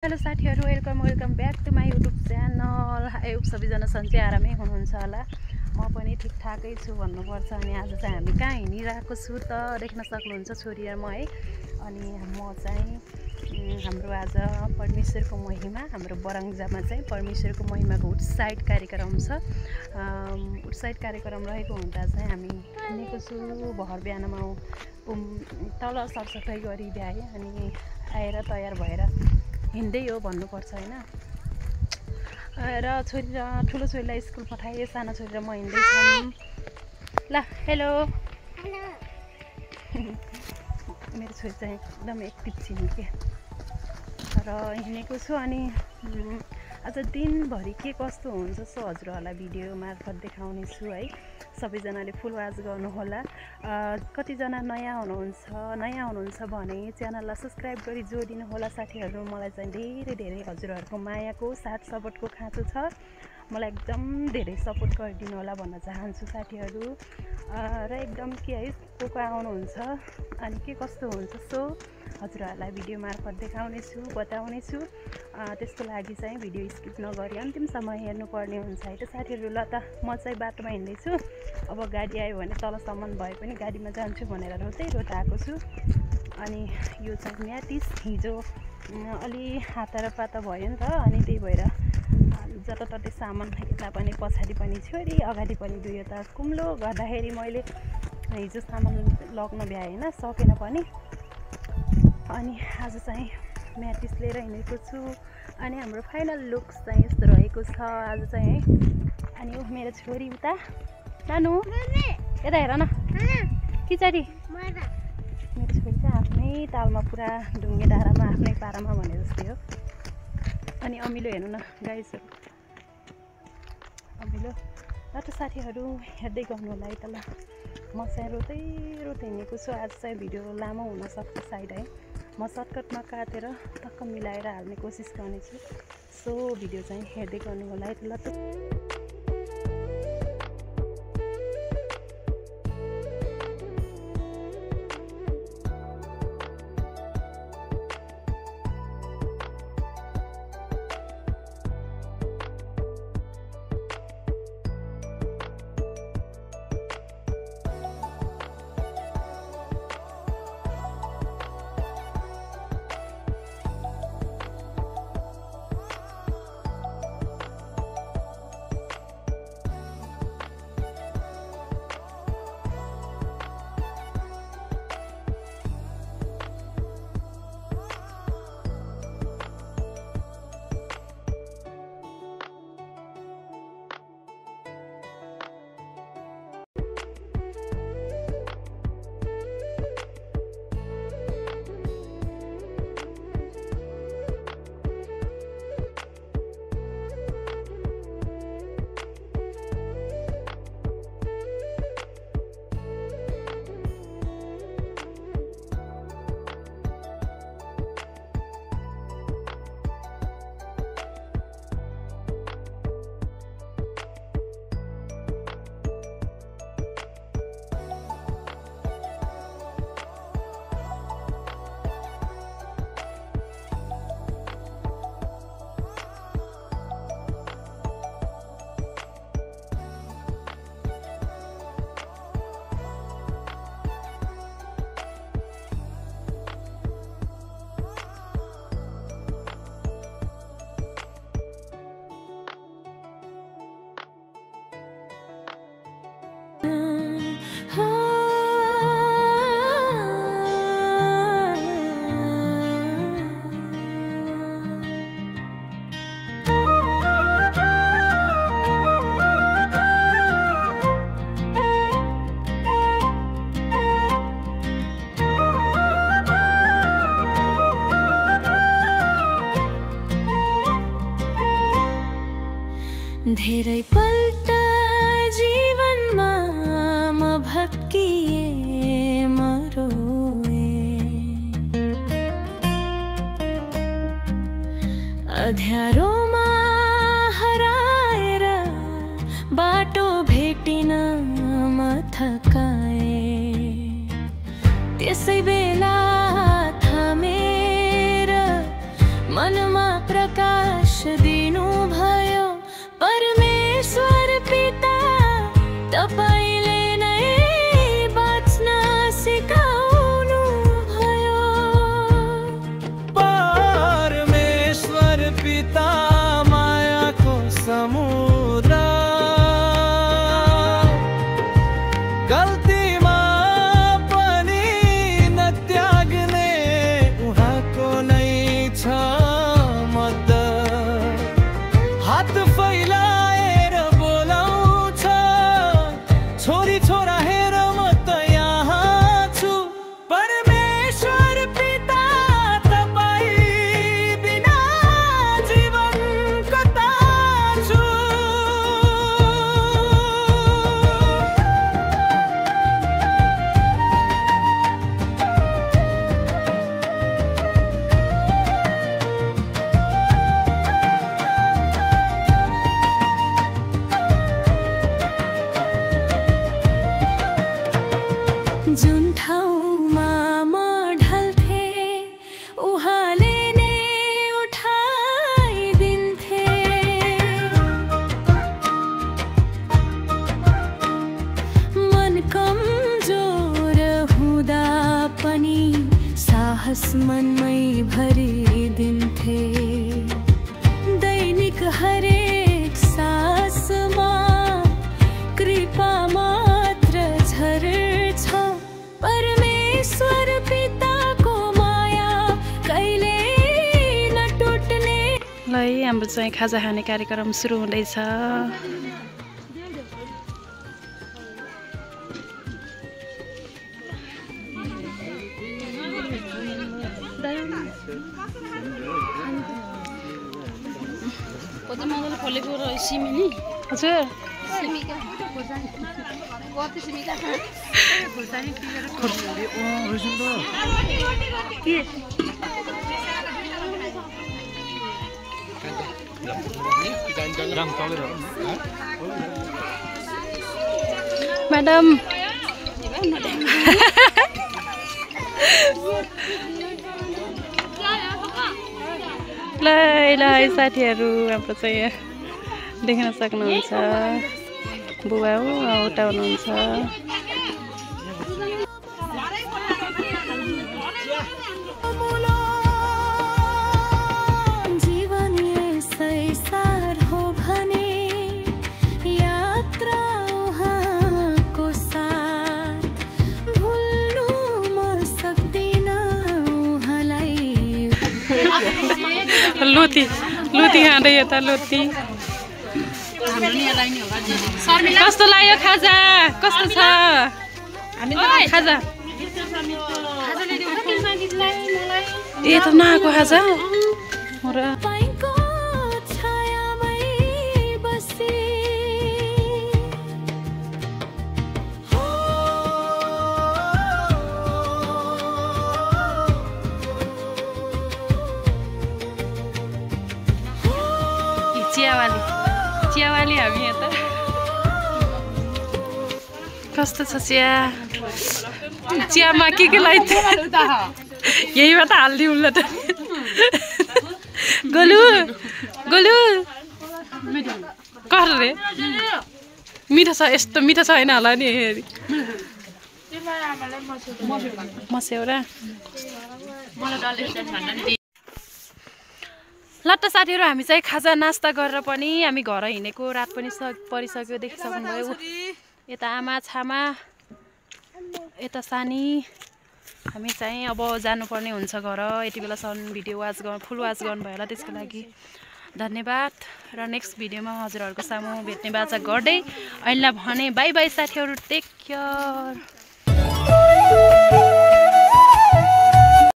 Hello साथीहरु, welcome back to my YouTube channel. सबैजना सन्चै आरामै हुनुहुन्छ होला। म पनि ठिकठाकै छु भन्नुपर्छ। अनि आज चाहिँ हामी कहाँ हिँडिरहेको छु त देख्न सक्नुहुन्छ, छोरी र म है। अनि म चाहिँ हाम्रो आज परमेश्वरको महिमा, हाम्रो बरङ्जामा चाहिँ परमेश्वरको महिमाको उत्साहित कार्यक्रम छ। उत्साहित कार्यक्रम रहेको हुँदा चाहिँ हामी हिँडेको छु। भर बिहानमा तल सरसफाइ गरी भ्याएँ अनि आएर तयार भएर हिँड्दै हो भन्नुपर्छ हैन। र छोरी र ठुलो छोरीलाई स्कुल पठाएँ, सानो छोरी र म हिँड्दैछौँ। ल हेलो मेरो छोरी चाहिँ एकदम एक्टिभ छिन् के र हिँडेको छु। अनि आज दिनभरि के कस्तो हुन्छ सो हजुरहरूलाई भिडियो मार्फत देखाउने छु है। सबैजनाले फुल वाच गर्नुहोला। कतिजना नयाँ हुनुहुन्छ भने च्यानललाई सब्सक्राइब गरी जोडिनु होला साथीहरू। मलाई चाहिँ धेरै हजुरहरूको मायाको साथ सपोर्टको खाँचो छ। मलाई एकदम धेरै सपोर्ट गरिदिनु होला भन्न चाहन्छु साथीहरू। र एकदम के है को आउनुहुन्छ अनि के कस्तो हुन्छ सो हजुरहरूलाई भिडियो मार्फत देखाउने छु, बताउने छु। त्यसको लागि चाहिँ भिडियो स्किप नगरी अन्तिमसम्म हेर्नुपर्ने हुन्छ है त साथीहरू। ल त म चाहिँ बाटोमा हिँड्दैछु। अब गाडी आयो भने तलसम्म भए पनि गाडीमा जान्छु भनेर रोतै आएको छु। अनि यो चाहिँ म्याटिस हिजो अलि हाता र पाता भयो नि त, अनि त्यही भएर जताततै सामान यता पनि पछाडि पनि छोरी अगाडि पनि दुई यता कुम्लो गर्दाखेरि मैले हिजो सामान लग्न भ्याएँ होइन, सकेन पनि। अनि आज चाहिँ म्याटिस लिएर हिँडेको छु। अनि हाम्रो फाइनल लुक्स चाहिँ यस्तो रहेको छ आज चाहिँ है। अनि मेरो छोरी उता नानु यता हेर न किचडी। मेरो छोरी चाहिँ आफ्नै तालमा पुरा ढुङ्गे डाँडामा आफ्नै पारामा भने जस्तै हो। अनि अमिलो हेर्नु न गाइसहरू, अमिलो। र त साथीहरू हेर्दै गर्नु होला है त। ल म चाहिँ रोतै हिँडेको छु। आज चाहिँ भिडियो लामो हुनसक्छ सायद है। म सर्टकटमा काटेर टक्क मिलाएर हाल्ने कोसिस गर्नेछु। सो भिडियो चाहिँ हेर्दै गर्नु होला है त। ल त धेरै पल्ट जीवनमा म भत्किए म रोए, अध्यारोमा हराएर बाटो भेटिन म थकाए। त्यसै बेला थामेर मनमा प्रकाश दिनुभयो परमेश्वर पिता तपाईले नै बाँच्न सिकाउनु भयो परमेश्वर पिता मायाको समुद्र गल्तीमा पनि नत्याग्ने उहाँको नै छ मद्दत हात फैलाएर बोलाउँछ छोरी छोरा हेर म त यहाँ छु परमेश्वर पिता तपाईँ बिना जीवन कता छु जुन ठाउँमा म ढल्थे उहाँले नै उठाइदिन्थे मन कमजोर हुँदा पनि साहस मनमै भरिदिन्थे दैनिक हरेक सासमा कृपा मात्र झर्छ परमेश्वर पिताको माया कहिले नटुट्ने ल है हाम्रो चाहिँ खाजा खाने कार्यक्रम सुरु हुँदैछ हजुर म्याडम ल ल साथीहरू हाम्रो चाहिँ देख्न सक्नुहुन्छ बुबा हो उता हुनुहुन्छ जीवन यसै सार हो भने यात्रा उहाँको साथ भुल्नु म सक्दिनँ उहाँलाई लोती लोती खाँदै यता लोती कस्तो लाग्यो खाजा कस्तो छ खाजा ए त नआएको खाजा तपाईँको छायामै बसे चियावाली हामी यता कस्तो छ चिया चियामा के लगाइदियो यहीबाट हालिदिउँ ल त गोलु गोलु कसो रे मिठो छ यस्तो मिठो छैन होला नि मस्यौरा ल त साथीहरू हामी चाहिँ खाजा नास्ता गरेर पनि हामी घर हिँडेको रात पनि परिसक्यो देखिसक्नुभयो यता आमा छामा यता सानी हामी चाहिँ अब जानुपर्ने हुन्छ घर यति बेलासम्म भिडियो फुल वाच गर्नुभयो होला त्यसको लागि धन्यवाद र नेक्स्ट भिडियोमा हजुरहरूको सामु भेट्ने बाचा गर्दै अहिले भने बाई बाई साथीहरू टेक केयर